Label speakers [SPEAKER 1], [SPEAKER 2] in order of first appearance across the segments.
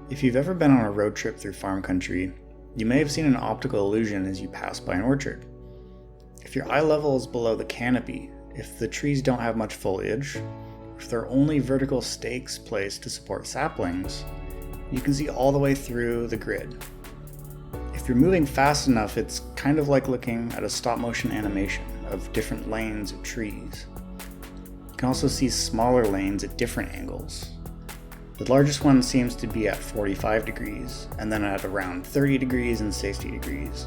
[SPEAKER 1] If you've ever been on a road trip through farm country, you may have seen an optical illusion as you pass by an orchard. If your eye level is below the canopy, if the trees don't have much foliage, or if there are only vertical stakes placed to support saplings, you can see all the way through the grid. If you're moving fast enough, it's kind of like looking at a stop-motion animation of different lanes of trees. You can also see smaller lanes at different angles. The largest one seems to be at 45 degrees, and then at around 30 degrees and 60 degrees.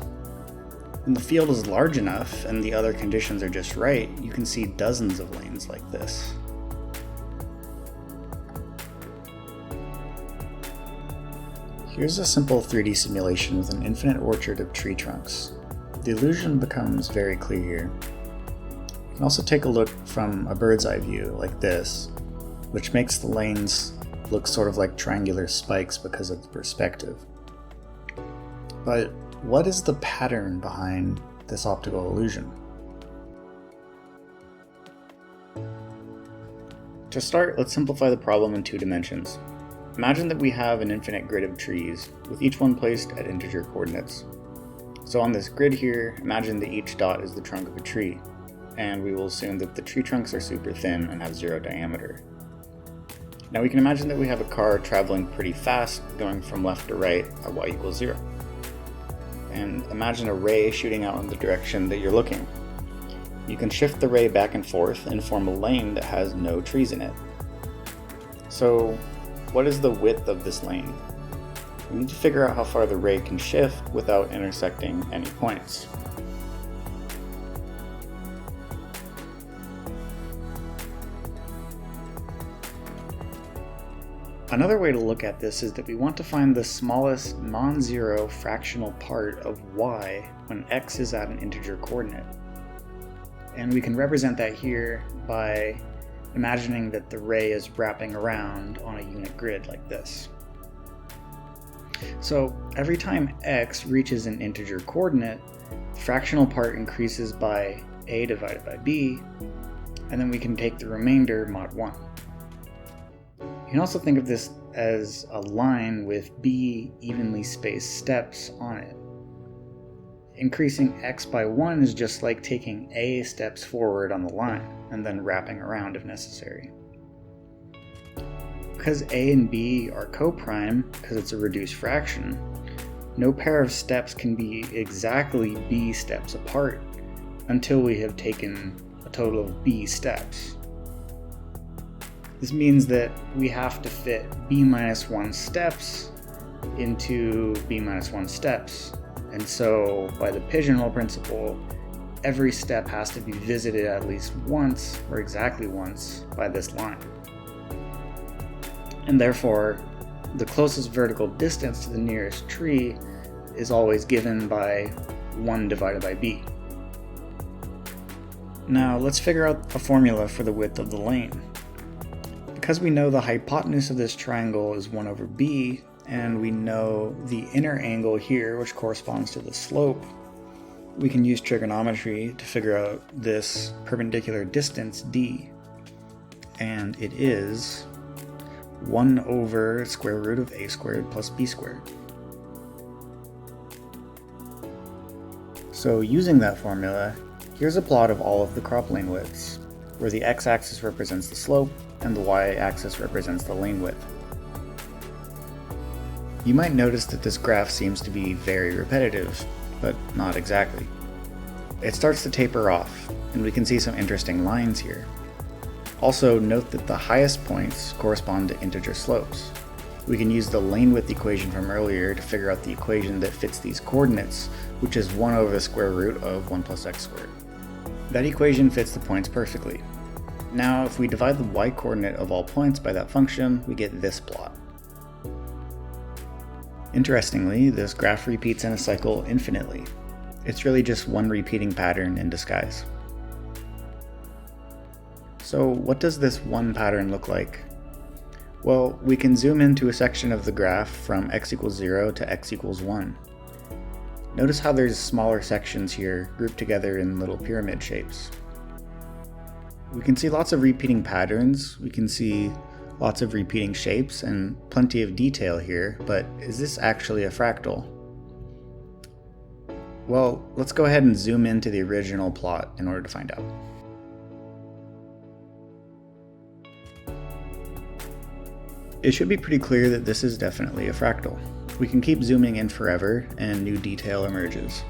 [SPEAKER 1] When the field is large enough and the other conditions are just right, you can see dozens of lanes like this. Here's a simple 3D simulation with an infinite orchard of tree trunks. The illusion becomes very clear here. You can also take a look from a bird's eye view like this, which makes the lanes look sort of like triangular spikes because of the perspective. But what is the pattern behind this optical illusion? To start, let's simplify the problem in 2 dimensions. Imagine that we have an infinite grid of trees, with each one placed at integer coordinates. So on this grid here, imagine that each dot is the trunk of a tree, and we will assume that the tree trunks are super thin and have 0 diameter. Now we can imagine that we have a car traveling pretty fast, going from left to right at y equals 0. And imagine a ray shooting out in the direction that you're looking. You can shift the ray back and forth and form a lane that has no trees in it. So what is the width of this lane? We need to figure out how far the ray can shift without intersecting any points. Another way to look at this is that we want to find the smallest non-zero fractional part of y when x is at an integer coordinate. And we can represent that here by imagining that the ray is wrapping around on a unit grid like this. So every time x reaches an integer coordinate, the fractional part increases by a divided by b, and then we can take the remainder mod 1. You can also think of this as a line with b evenly spaced steps on it. Increasing x by 1 is just like taking a steps forward on the line, and then wrapping around if necessary. Because a and b are co-prime, because it's a reduced fraction, no pair of steps can be exactly b steps apart until we have taken a total of b steps. This means that we have to fit b minus 1 steps into b minus 1 steps. And so, by the pigeonhole principle, every step has to be visited at least once, or exactly once, by this line. And therefore, the closest vertical distance to the nearest tree is always given by 1 divided by b. Now, let's figure out a formula for the width of the lane. Because we know the hypotenuse of this triangle is 1 over b, and we know the inner angle here, which corresponds to the slope, we can use trigonometry to figure out this perpendicular distance d. And it is 1 over square root of a squared plus b squared. So using that formula, here's a plot of all of the crop lane widths, where the x-axis represents the slope and the y-axis represents the lane width. You might notice that this graph seems to be very repetitive, but not exactly. It starts to taper off, and we can see some interesting lines here. Also, note that the highest points correspond to integer slopes. We can use the lane width equation from earlier to figure out the equation that fits these coordinates, which is 1 over the square root of 1 plus x squared. That equation fits the points perfectly. Now, if we divide the y-coordinate of all points by that function, we get this plot. Interestingly, this graph repeats in a cycle infinitely. It's really just one repeating pattern in disguise. So what does this one pattern look like? Well, we can zoom into a section of the graph from x equals 0 to x equals 1. Notice how there's smaller sections here grouped together in little pyramid shapes. We can see lots of repeating patterns. We can see Lots of repeating shapes and plenty of detail here, but is this actually a fractal? Well, let's go ahead and zoom into the original plot in order to find out. It should be pretty clear that this is definitely a fractal. We can keep zooming in forever and new detail emerges.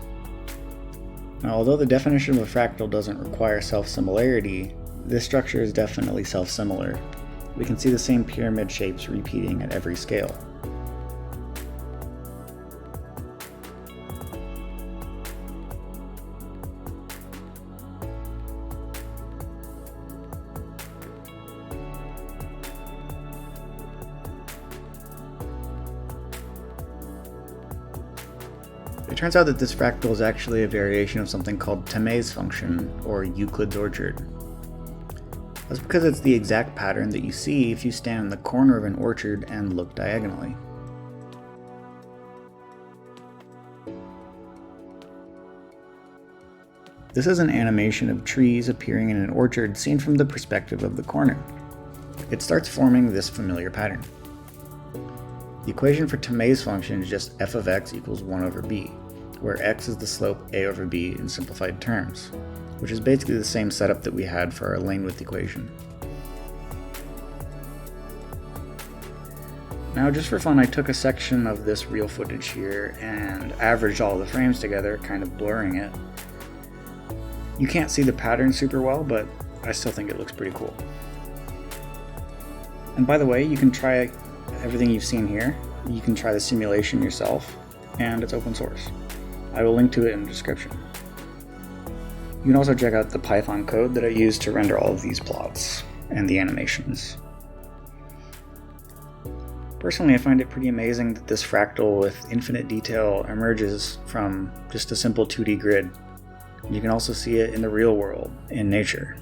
[SPEAKER 1] Now, although the definition of a fractal doesn't require self-similarity, this structure is definitely self-similar. We can see the same pyramid shapes repeating at every scale. It turns out that this fractal is actually a variation of something called Temé's function, or Euclid's orchard. That's because it's the exact pattern that you see if you stand in the corner of an orchard and look diagonally. This is an animation of trees appearing in an orchard seen from the perspective of the corner. It starts forming this familiar pattern. The equation for Temé's function is just f of x equals 1 over b, where x is the slope a over b in simplified terms, which is basically the same setup that we had for our lane width equation. Now, just for fun, I took a section of this real footage here and averaged all the frames together, kind of blurring it. You can't see the pattern super well, but I still think it looks pretty cool. And by the way, you can try everything you've seen here. You can try the simulation yourself, and it's open source. I will link to it in the description. You can also check out the Python code that I used to render all of these plots and the animations. Personally, I find it pretty amazing that this fractal with infinite detail emerges from just a simple 2D grid. You can also see it in the real world, in nature.